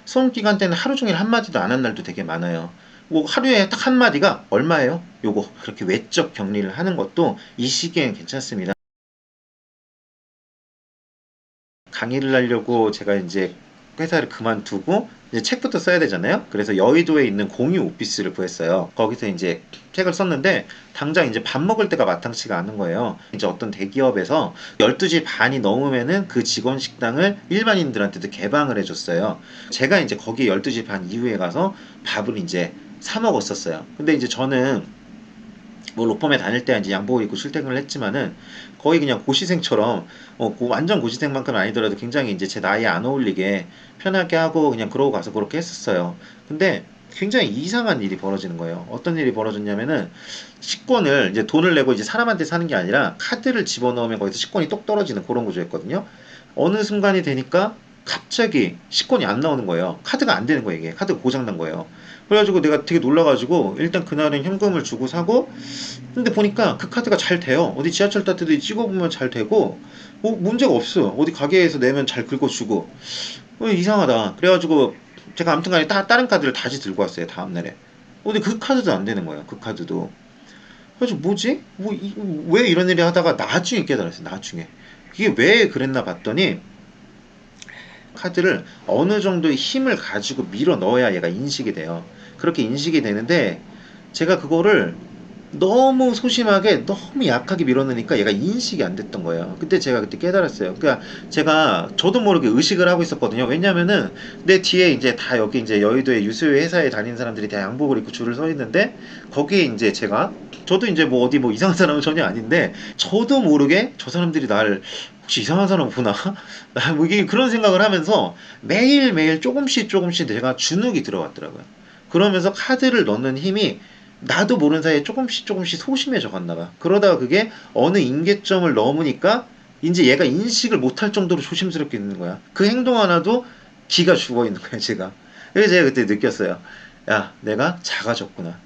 수험 기간 때는 하루 종일 한마디도 안 한 날도 되게 많아요. 뭐 하루에 딱 한마디가 얼마예요? 요거. 그렇게 외적 격리를 하는 것도 이 시기엔 괜찮습니다. 강의를 하려고 제가 이제 회사를 그만두고 이제 책부터 써야 되잖아요. 그래서 여의도에 있는 공유 오피스를 구했어요. 거기서 이제 책을 썼는데 당장 이제 밥 먹을 때가 마땅치가 않은 거예요. 이제 어떤 대기업에서 12시 반이 넘으면은 그 직원 식당을 일반인들한테도 개방을 해줬어요. 제가 이제 거기 12시 반 이후에 가서 밥을 이제 사 먹었었어요. 근데 이제 저는 뭐 로펌에 다닐 때 이제 양복 입고 출퇴근을 했지만은 거의 그냥 고시생처럼 완전 고시생만큼은 아니더라도 굉장히 이제 제 나이에 안 어울리게 편하게 하고 그냥 그러고 가서 그렇게 했었어요. 근데 굉장히 이상한 일이 벌어지는 거예요. 어떤 일이 벌어졌냐면은 식권을 이제 돈을 내고 이제 사람한테 사는 게 아니라 카드를 집어넣으면 거기서 식권이 똑 떨어지는 그런 구조였거든요. 어느 순간이 되니까 갑자기 식권이 안 나오는 거예요. 카드가 안 되는 거예요, 이게. 카드가 고장난 거예요. 그래가지고 내가 되게 놀라가지고 일단 그날은 현금을 주고 사고, 근데 보니까 그 카드가 잘 돼요. 어디 지하철 타때도 찍어보면 잘 되고, 문제가 없어요. 어디 가게에서 내면 잘 긁어주고. 이상하다. 그래가지고 제가 아무튼 간에 다른 카드를 다시 들고 왔어요, 다음날에. 근데 그 카드도 안 되는 거예요, 그 카드도. 그래서 뭐지? 왜 이런 일이 하다가 나중에 깨달았어요, 나중에. 이게 왜 그랬나 봤더니, 카드를 어느 정도의 힘을 가지고 밀어 넣어야 얘가 인식이 돼요. 그렇게 인식이 되는데 제가 그거를 너무 소심하게 너무 약하게 밀어넣으니까 얘가 인식이 안 됐던 거예요. 그때 제가 그때 깨달았어요. 그러니까 제가 저도 모르게 의식을 하고 있었거든요. 왜냐면은 내 뒤에 이제 다 여기 이제 여의도의 유수의 회사에 다니는 사람들이 다 양복을 입고 줄을 서 있는데 거기에 이제 제가 저도 이제 뭐 어디 뭐 이상한 사람은 전혀 아닌데 저도 모르게 저 사람들이 날 혹시 이상한 사람 보나? 나 뭐 이게 그런 생각을 하면서 매일매일 조금씩 내가 주눅이 들어갔더라고요. 그러면서 카드를 넣는 힘이 나도 모르는 사이에 조금씩 소심해져 갔나 봐. 그러다가 그게 어느 임계점을 넘으니까 이제 얘가 인식을 못할 정도로 조심스럽게 있는 거야. 그 행동 하나도 기가 죽어 있는 거야, 제가. 그래서 제가 그때 느꼈어요. 야, 내가 작아졌구나.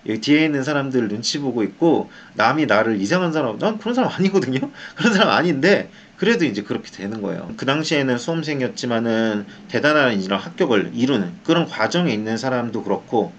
여기 뒤에 있는 사람들 눈치 보고 있고 남이 나를 이상한 사람, 난 그런 사람 아니거든요. 그런 사람 아닌데 그래도 이제 그렇게 되는 거예요. 그 당시에는 수험생이었지만은 대단한 이런 합격을 이루는 그런 과정에 있는 사람도 그렇고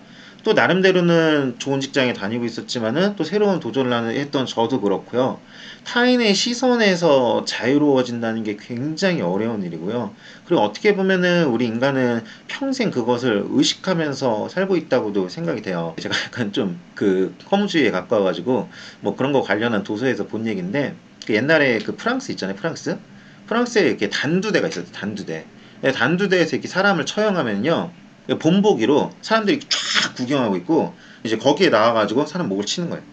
또 나름대로는 좋은 직장에 다니고 있었지만은 또 새로운 도전을 했던 저도 그렇고요. 타인의 시선에서 자유로워진다는 게 굉장히 어려운 일이고요. 그리고 어떻게 보면은 우리 인간은 평생 그것을 의식하면서 살고 있다고도 생각이 돼요. 제가 약간 좀 그 허무주의에 가까워가지고 뭐 그런 거 관련한 도서에서 본 얘기인데 그 옛날에 그 프랑스 있잖아요. 프랑스에 이렇게 단두대가 있었어요. 단두대. 단두대에서 이렇게 사람을 처형하면요. 본보기로 사람들이 쫙 구경하고 있고 이제 거기에 나와가지고 사람 목을 치는 거예요.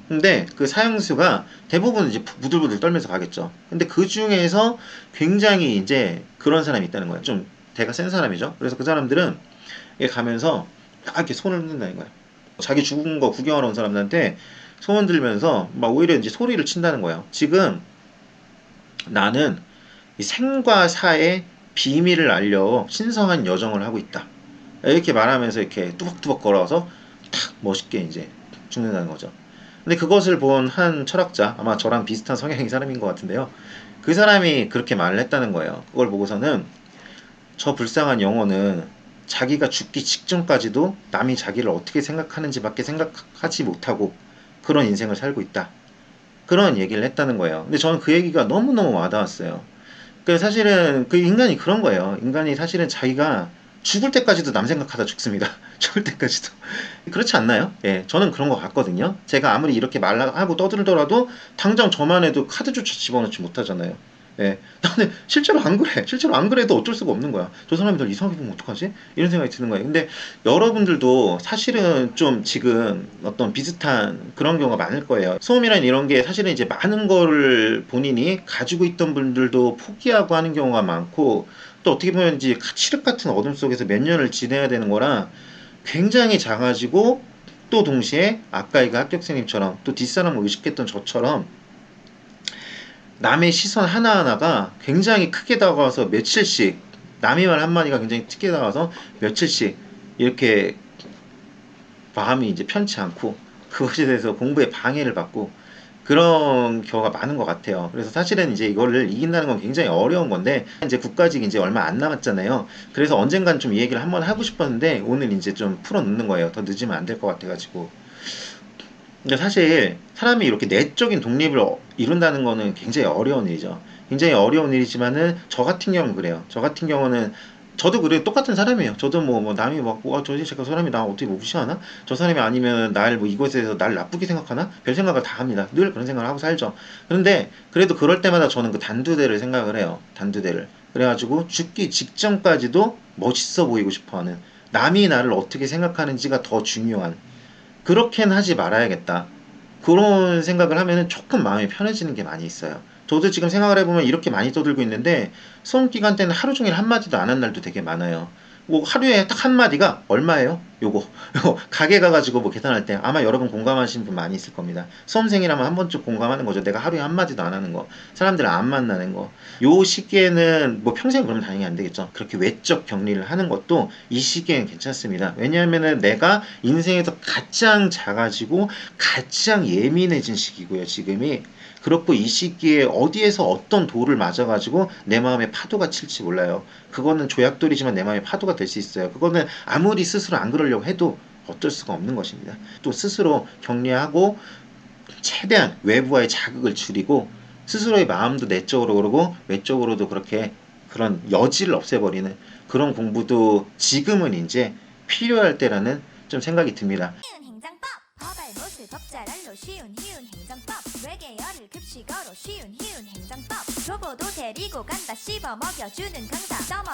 근데 그 사형수가 대부분 이제 부들부들 떨면서 가겠죠. 근데 그 중에서 굉장히 이제 그런 사람이 있다는 거예요. 좀 대가 센 사람이죠. 그래서 그 사람들은 가면서 딱 이렇게 손을 흔든다는 거예요. 자기 죽은 거 구경하러 온 사람들한테 손 들면서 막 오히려 이제 소리를 친다는 거예요. 지금 나는 이 생과 사의 비밀을 알려 신성한 여정을 하고 있다. 이렇게 말하면서 이렇게 뚜벅뚜벅 걸어서 탁 멋있게 이제 죽는다는 거죠. 근데 그것을 본 한 철학자, 아마 저랑 비슷한 성향의 사람인 것 같은데요. 그 사람이 그렇게 말을 했다는 거예요. 그걸 보고서는 저 불쌍한 영혼은 자기가 죽기 직전까지도 남이 자기를 어떻게 생각하는지밖에 생각하지 못하고 그런 인생을 살고 있다. 그런 얘기를 했다는 거예요. 근데 저는 그 얘기가 너무너무 와닿았어요. 그 사실은 그 인간이 그런 거예요. 인간이 사실은 자기가 죽을 때까지도 남 생각하다 죽습니다. 죽을 때까지도. 그렇지 않나요? 예, 저는 그런 것 같거든요. 제가 아무리 이렇게 말하고 떠들더라도 당장 저만 해도 카드조차 집어넣지 못하잖아요. 예, 나는 실제로 안 그래. 실제로 안 그래도 어쩔 수가 없는 거야. 저 사람이 날 이상하게 보면 어떡하지? 이런 생각이 드는 거예요. 근데 여러분들도 사실은 좀 지금 어떤 비슷한 그런 경우가 많을 거예요. 소음이란 이런 게 사실은 이제 많은 거를 본인이 가지고 있던 분들도 포기하고 하는 경우가 많고 또 어떻게 보면 이제 칠흑 같은 어둠 속에서 몇 년을 지내야 되는 거라 굉장히 작아지고 또 동시에 아까 이거 합격생님처럼 또 뒷사람을 의식했던 저처럼 남의 시선 하나하나가 굉장히 크게 다가와서 며칠씩 남의 말 한마디가 굉장히 크게 다가와서 며칠씩 이렇게 마음이 이제 편치 않고 그것에 대해서 공부에 방해를 받고 그런 경우가 많은 것 같아요. 그래서 사실은 이제 이거를 이긴다는 건 굉장히 어려운 건데 이제 국가직 이제 얼마 안 남았잖아요. 그래서 언젠간 좀 이 얘기를 한번 하고 싶었는데 오늘 이제 좀 풀어놓는 거예요. 더 늦으면 안 될 것 같아가지고. 근데 사실 사람이 이렇게 내적인 독립을 이룬다는 거는 굉장히 어려운 일이죠. 굉장히 어려운 일이지만은 저 같은 경우는 그래요. 저 같은 경우는 저도 그래요. 똑같은 사람이에요. 저도 뭐 남이 막, 저 사람이 나 어떻게 뭐 무시하나? 저 사람이 아니면 날 뭐 이것에 대해서 날 나쁘게 생각하나? 별 생각을 다 합니다. 늘 그런 생각을 하고 살죠. 그런데 그래도 그럴 때마다 저는 그 단두대를 생각을 해요. 단두대를. 그래가지고 죽기 직전까지도 멋있어 보이고 싶어 하는 남이 나를 어떻게 생각하는지가 더 중요한 그렇게는 하지 말아야겠다. 그런 생각을 하면은 조금 마음이 편해지는 게 많이 있어요. 저도 지금 생각을 해보면 이렇게 많이 떠들고 있는데 수험 기간 때는 하루 종일 한마디도 안 한 날도 되게 많아요. 뭐 하루에 딱 한마디가 얼마예요? 요거 가게 가가지고 뭐 계산할 때 아마 여러분 공감하시는 분 많이 있을 겁니다. 수험생이라면 한 번쯤 공감하는 거죠. 내가 하루에 한마디도 안 하는 거, 사람들을 안 만나는 거. 요 시기에는 뭐 평생 그러면 당연히 안 되겠죠. 그렇게 외적 격리를 하는 것도 이 시기에는 괜찮습니다. 왜냐하면은 내가 인생에서 가장 작아지고 가장 예민해진 시기고요. 지금이. 그렇고 이 시기에 어디에서 어떤 돌을 맞아가지고 내 마음에 파도가 칠지 몰라요. 그거는 조약돌이지만 내 마음에 파도가 될 수 있어요. 그거는 아무리 스스로 안 그러려고 해도 어쩔 수가 없는 것입니다. 또 스스로 격리하고 최대한 외부와의 자극을 줄이고 스스로의 마음도 내적으로 그러고 외적으로도 그렇게 그런 여지를 없애버리는 그런 공부도 지금은 이제 필요할 때라는 좀 생각이 듭니다. 쉬운 행정법 버발못을 법잘알로 쉬운 행정법 외계어를 급식어로 쉬운 행정법 로보도 데리고 간다 씹어 먹여주는 강사